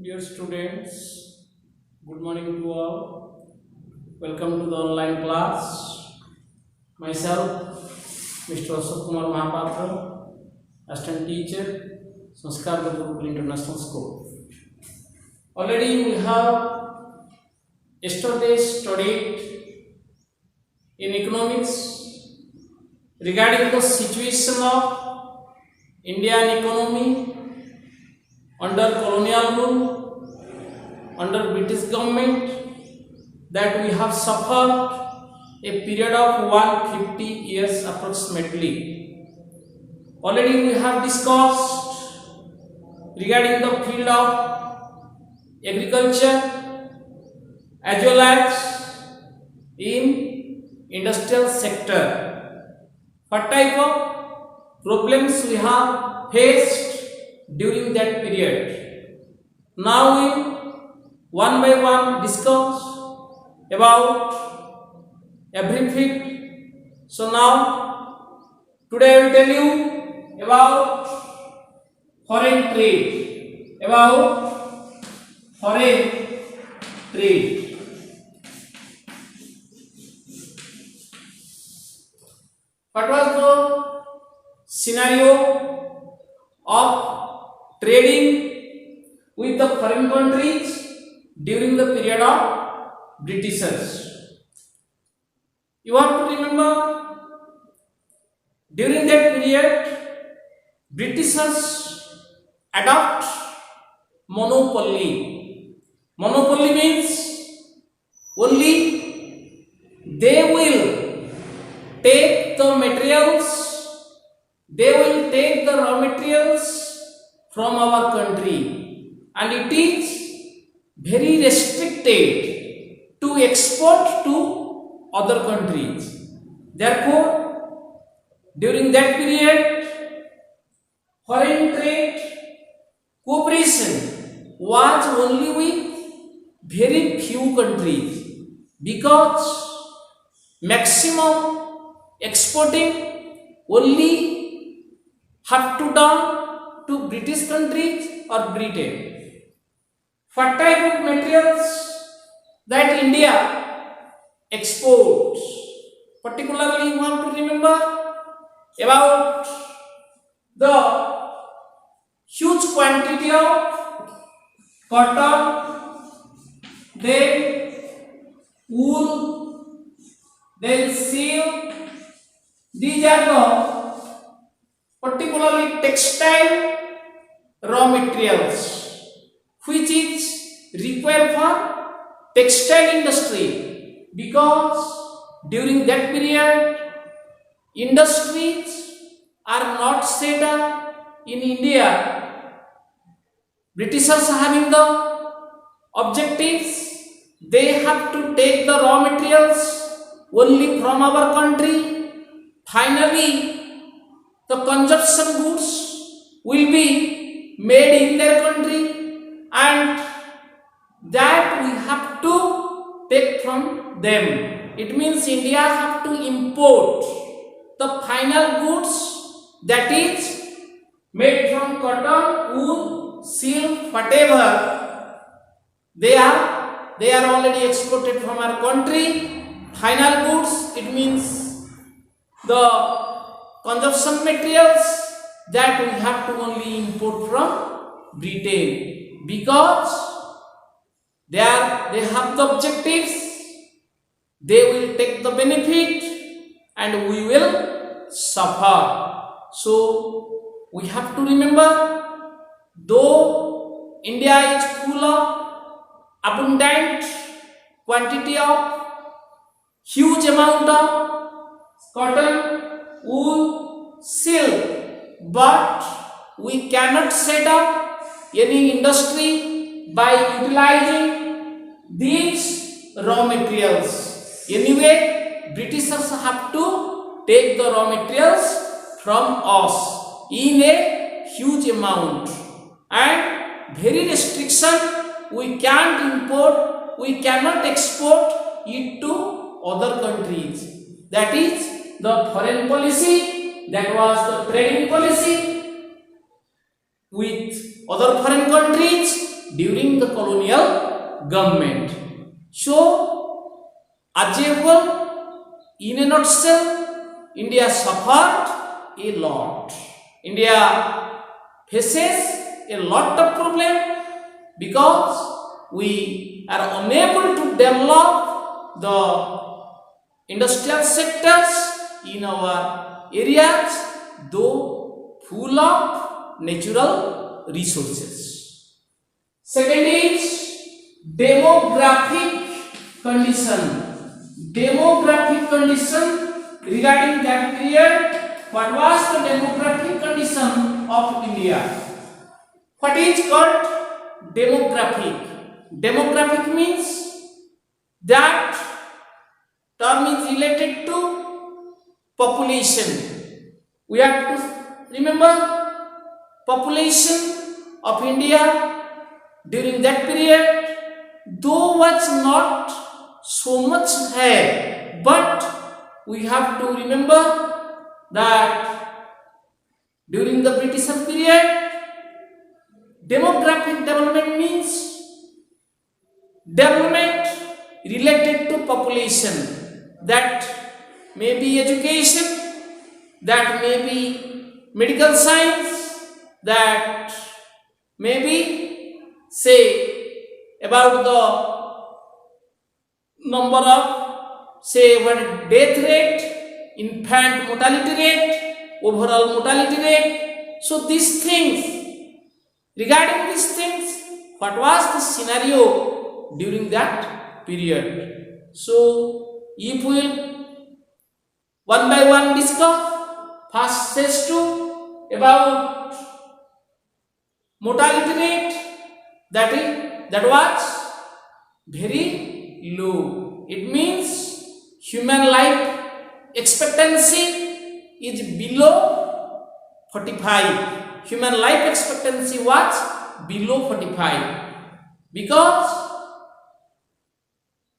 Dear students, good morning to all. Welcome to the online class. Myself, Mr. Ashok Kumar Mahapatra, Assistant Teacher, Sanskar Gurukul International School. Already we have yesterday studied in economics regarding the situation of Indian economy under colonial rule, under British government, that we have suffered a period of 150 years approximately. Already we have discussed regarding the field of agriculture as well as in industrial sector. What type of problems we have faced during that period. Now we one by one discuss about everything. So now today I will tell you about foreign trade. About foreign trade. What was the scenario of trading with the foreign countries during the period of Britishers? You have to remember, during that period, Britishers adopt monopoly. Monopoly means only they will take the materials, they will take the raw materials from our country, and it is very restricted to export to other countries. Therefore, during that period, foreign trade cooperation was only with very few countries, because maximum exporting only have to done to British countries or Britain. What type of materials that India exports? Particularly, you have to remember about the huge quantity of cotton, then wool, then silk. These are the particularly textile raw materials which is required for textile industry, because during that period industries are not set up in India. Britishers having the objectives, they have to take the raw materials only from our country. Finally, the consumption goods will be made in their country, and that we have to take from them. It means India have to import the final goods, that is made from cotton, wool, silk, whatever they are already exported from our country. Final goods, it means the consumption materials, that we have to only import from Britain, because they have the objectives, they will take the benefit and we will suffer. So we have to remember, though India is full of abundant quantity of huge amount of cotton, wool, silk, but we cannot set up any industry by utilizing these raw materials. Anyway, Britishers have to take the raw materials from us in a huge amount, and very restriction, we can't import, we cannot export it to other countries. That is the foreign policy, that was the trading policy with other foreign countries. during the colonial government. So, as usual, in a nutshell, India suffered a lot. India faces a lot of problem because we are unable to develop the industrial sectors in our areas, though full of natural resources. Second is demographic condition. Demographic condition regarding that period. What was the demographic condition of India? What is called demographic? Demographic means that term is related to population. We have to remember population of India during that period, though was not so much high, but we have to remember that during the British period, demographic development means development related to population, that may be education, that may be medical science, that may be say about the number of say what death rate, infant mortality rate, overall mortality rate. So these things, regarding these things, what was the scenario during that period? So if we will one by one discuss, first says to about mortality rate, that was very low. It means human life expectancy is below 45. Human life expectancy was below 45 because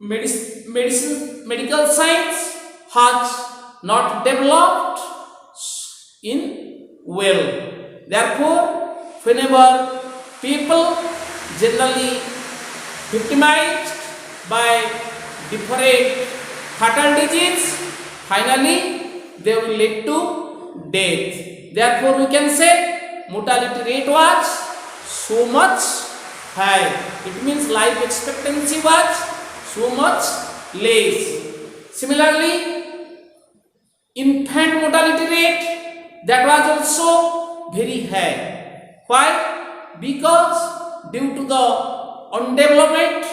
medical science has not developed in well. Therefore, whenever people generally victimized by different fatal disease, finally they will lead to death. Therefore, we can say mortality rate was so much high. It means life expectancy was so much less. Similarly, infant mortality rate, that was also very high. Why? Because due to the undevelopment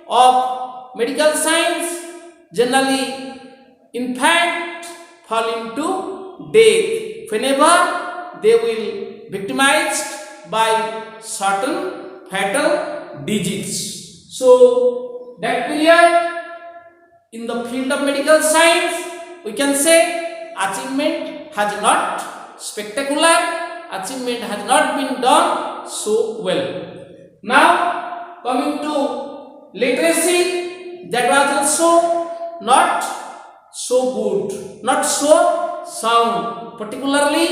of medical science, generally infant fall into death whenever they will victimized by certain fatal disease. So that period in the field of medical science, we can say achievement has not spectacular, achievement has not been done so well. Now coming to literacy, that was also not so good, not so sound, particularly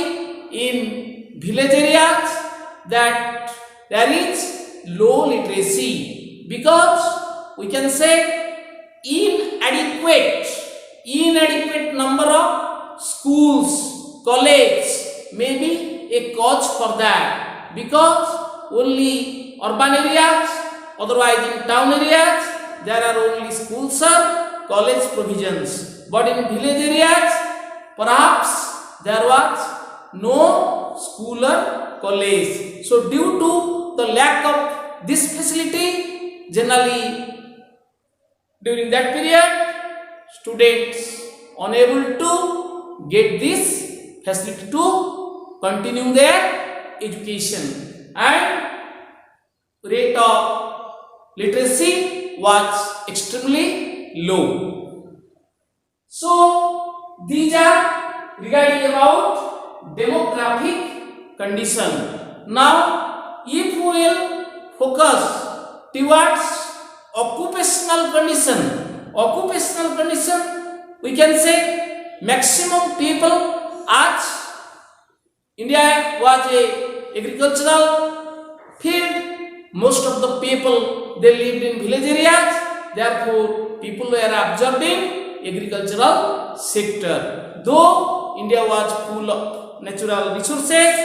in village areas, that there is low literacy because we can say inadequate number of schools, colleges may be a cause for that, because only urban areas, otherwise in town areas there are only schools or college provisions, but in village areas perhaps there was no school or college. So due to the lack of this facility, generally during that period students unable to get this facility to continue their education, and rate of literacy was extremely low. So these are regarding about demographic condition. Now if we will focus towards occupational condition, we can say maximum people, as India was a agricultural field, most of the people they lived in village areas, therefore people were observing agricultural sector. Though India was full of natural resources,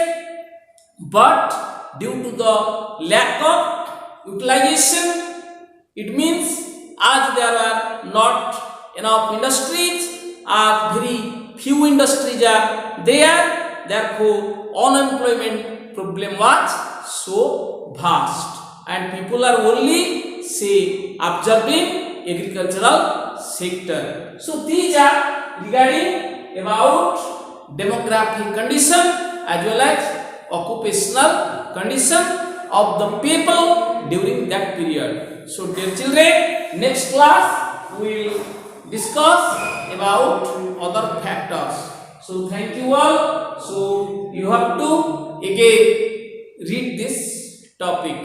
but due to the lack of utilization, it means as there are not enough industries, as very few industries are there, therefore unemployment problem was so vast and people are only say observing agricultural sector. So these are regarding about demographic condition as well as occupational condition of the people during that period. So dear children, next class we will discuss about other factors. So thank you all. So you have to again read this topic.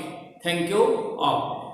Thank you all.